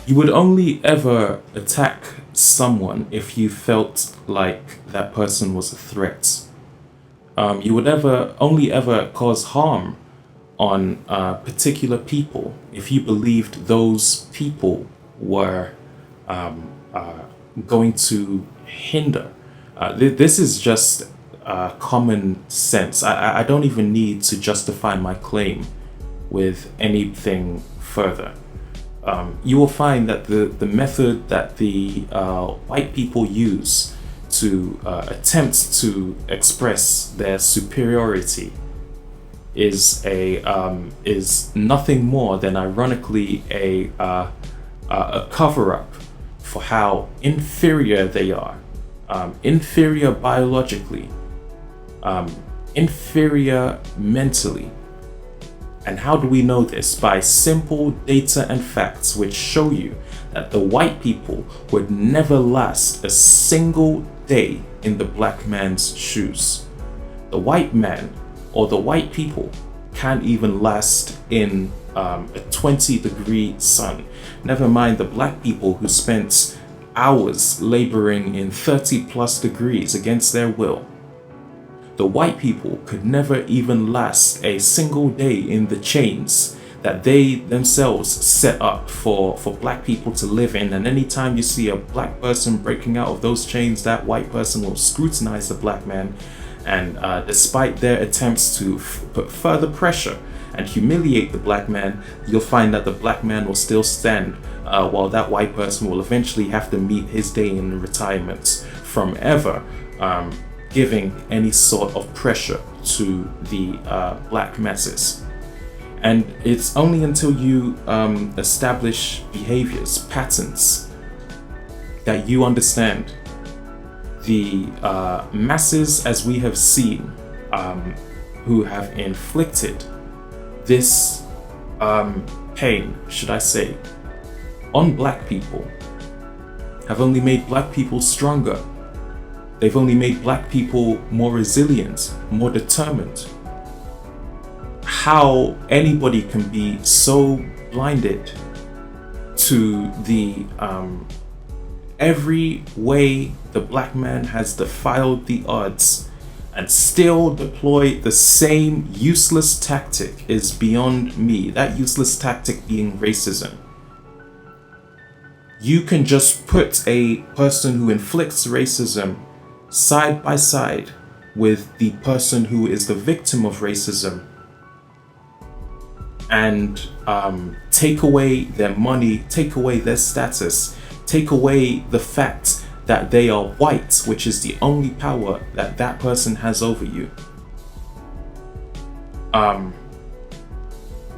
You would only ever attack someone if you felt like that person was a threat. You would ever only ever cause harm on particular people if you believed those people were going to hinder. This is just common sense. I don't even need to justify my claim with anything further. You will find that the method that the white people use to attempt to express their superiority is nothing more than ironically a cover up for how inferior they are, inferior biologically, inferior mentally. And how do we know this? By simple data and facts which show you that the white people would never last a single day in the black man's shoes. The white man or the white people can't even last in a 20-degree sun. Never mind the black people who spent hours laboring in 30+ degrees against their will. The white people could never even last a single day in the chains that they themselves set up for black people to live in. And anytime you see a black person breaking out of those chains, that white person will scrutinize the black man. And despite their attempts to put further pressure and humiliate the black man, you'll find that the black man will still stand while that white person will eventually have to meet his day in retirement from ever giving any sort of pressure to the black masses. And it's only until you establish behaviors, patterns, that you understand the masses, as we have seen, who have inflicted this pain, should I say, on black people, have only made black people stronger. They've only made black people more resilient, more determined. How anybody can be so blinded to the every way the black man has defied the odds and still deploy the same useless tactic is beyond me. That useless tactic being racism. You can just put a person who inflicts racism side by side with the person who is the victim of racism and take away their money, take away their status, take away the fact that they are white, which is the only power that that person has over you.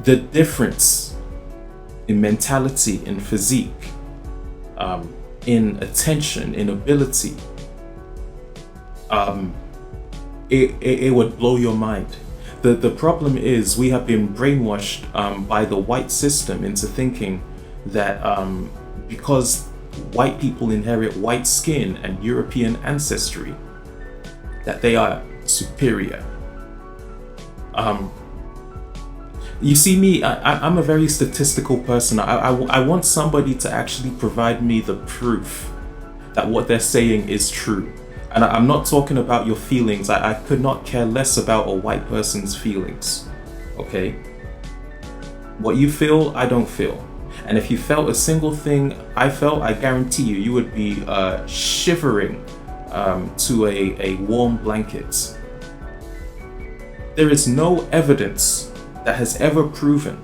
The difference in mentality, in physique, in attention, in ability, it would blow your mind. The problem is we have been brainwashed by the white system into thinking that because white people inherit white skin and European ancestry, that they are superior. You see me, I'm a very statistical person. I want somebody to actually provide me the proof that what they're saying is true. And I'm not talking about your feelings. I could not care less about a white person's feelings. Okay? What you feel, I don't feel. And if you felt a single thing I felt, I guarantee you would be shivering to a warm blanket. There is no evidence that has ever proven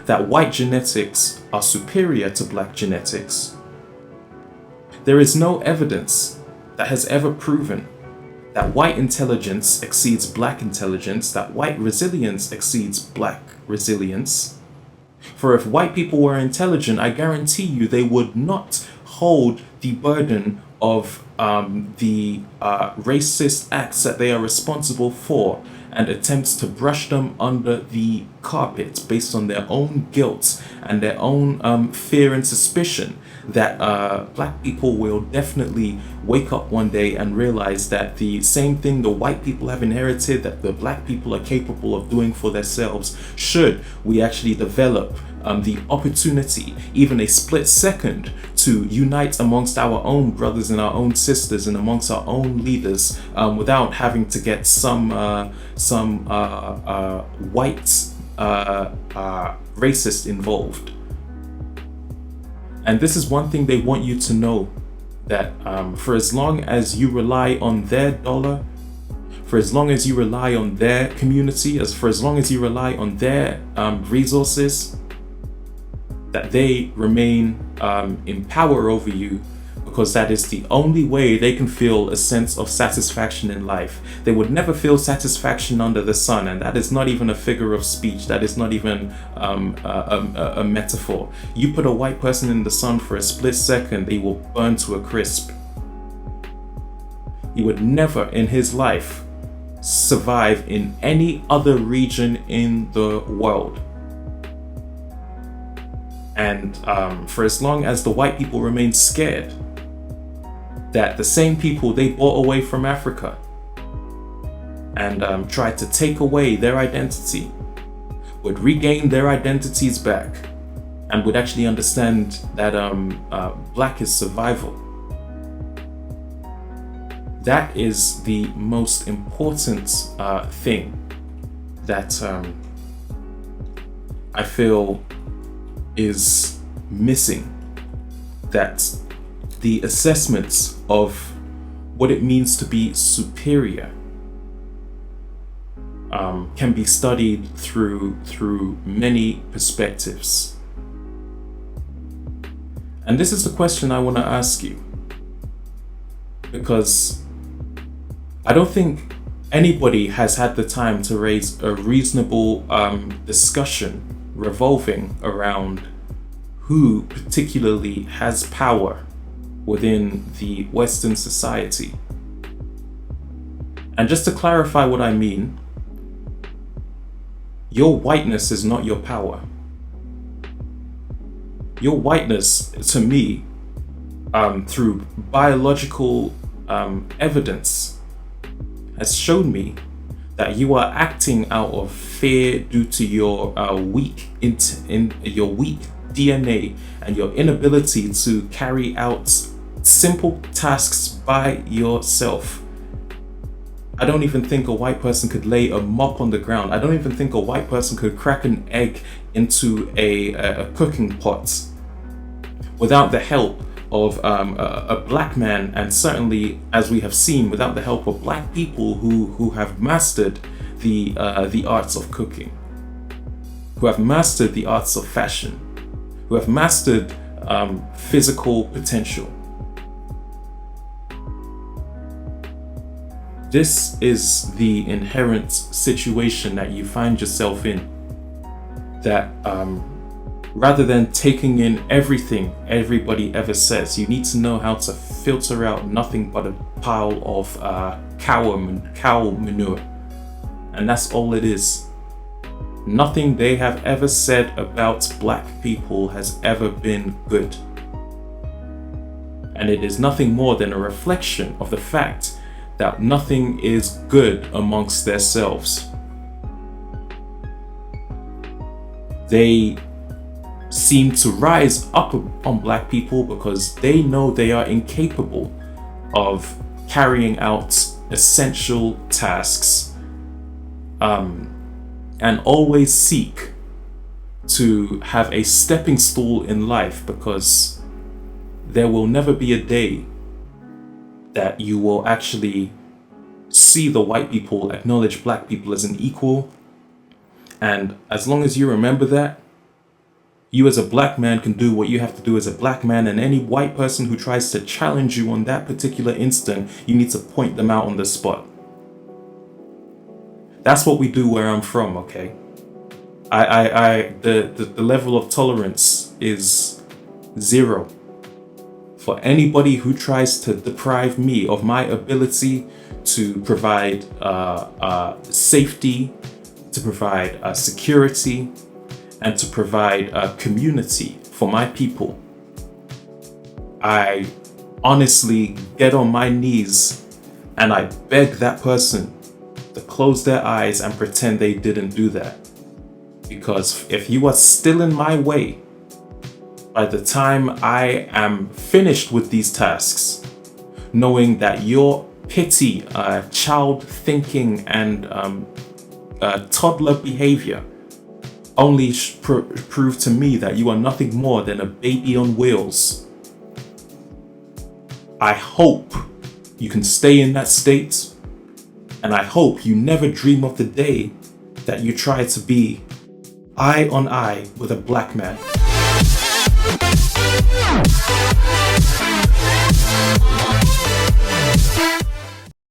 that white genetics are superior to black genetics. There is no evidence that has ever proven that white intelligence exceeds black intelligence, that white resilience exceeds black resilience. For if white people were intelligent, I guarantee you they would not hold the burden of the racist acts that they are responsible for and attempts to brush them under the carpet based on their own guilt and their own fear and suspicion that black people will definitely wake up one day and realize that the same thing the white people have inherited, that the black people are capable of doing for themselves, should we actually develop the opportunity, even a split second, to unite amongst our own brothers and our own sisters and amongst our own leaders, without having to get some white racist involved. And this is one thing they want you to know, that for as long as you rely on their dollar, for as long as you rely on their community, for as long as you rely on their resources, that they remain in power over you, because that is the only way they can feel a sense of satisfaction in life. They would never feel satisfaction under the sun, and that is not even a figure of speech. That is not even a metaphor. You put a white person in the sun for a split second, they will burn to a crisp. He would never in his life survive in any other region in the world. And for as long as the white people remain scared that the same people they brought away from Africa and tried to take away their identity would regain their identities back and would actually understand that black is survival. That is the most important thing that I feel is missing. That the assessments of what it means to be superior can be studied through many perspectives. And this is the question I want to ask you, because I don't think anybody has had the time to raise a reasonable discussion revolving around who particularly has power within the Western society. And just to clarify what I mean, your whiteness is not your power. Your whiteness, to me, through biological evidence, has shown me that you are acting out of fear due to your weak DNA and your inability to carry out simple tasks by yourself. I don't even think a white person could lay a mop on the ground. I don't even think a white person could crack an egg into a cooking pot without the help of a black man, and certainly, as we have seen, without the help of black people who have mastered the arts of cooking, who have mastered the arts of fashion, who have mastered physical potential. This is the inherent situation that you find yourself in, that rather than taking in everything everybody ever says, you need to know how to filter out nothing but a pile of cow manure. And that's all it is. Nothing they have ever said about black people has ever been good. And it is nothing more than a reflection of the fact that nothing is good amongst themselves. They seem to rise up on black people because they know they are incapable of carrying out essential tasks, and always seek to have a stepping stool in life, because there will never be a day that you will actually see the white people acknowledge black people as an equal. And as long as you remember that, you as a black man can do what you have to do as a black man, and any white person who tries to challenge you on that particular instant, you need to point them out on the spot. That's what we do where I'm from, okay? The level of tolerance is zero for anybody who tries to deprive me of my ability to provide safety, to provide security, and to provide a community for my people. I honestly get on my knees and I beg that person to close their eyes and pretend they didn't do that. Because if you are still in my way, by the time I am finished with these tasks, knowing that your petty child thinking and toddler behavior only prove to me that you are nothing more than a baby on wheels, I hope you can stay in that state, and I hope you never dream of the day that you try to be eye on eye with a black man.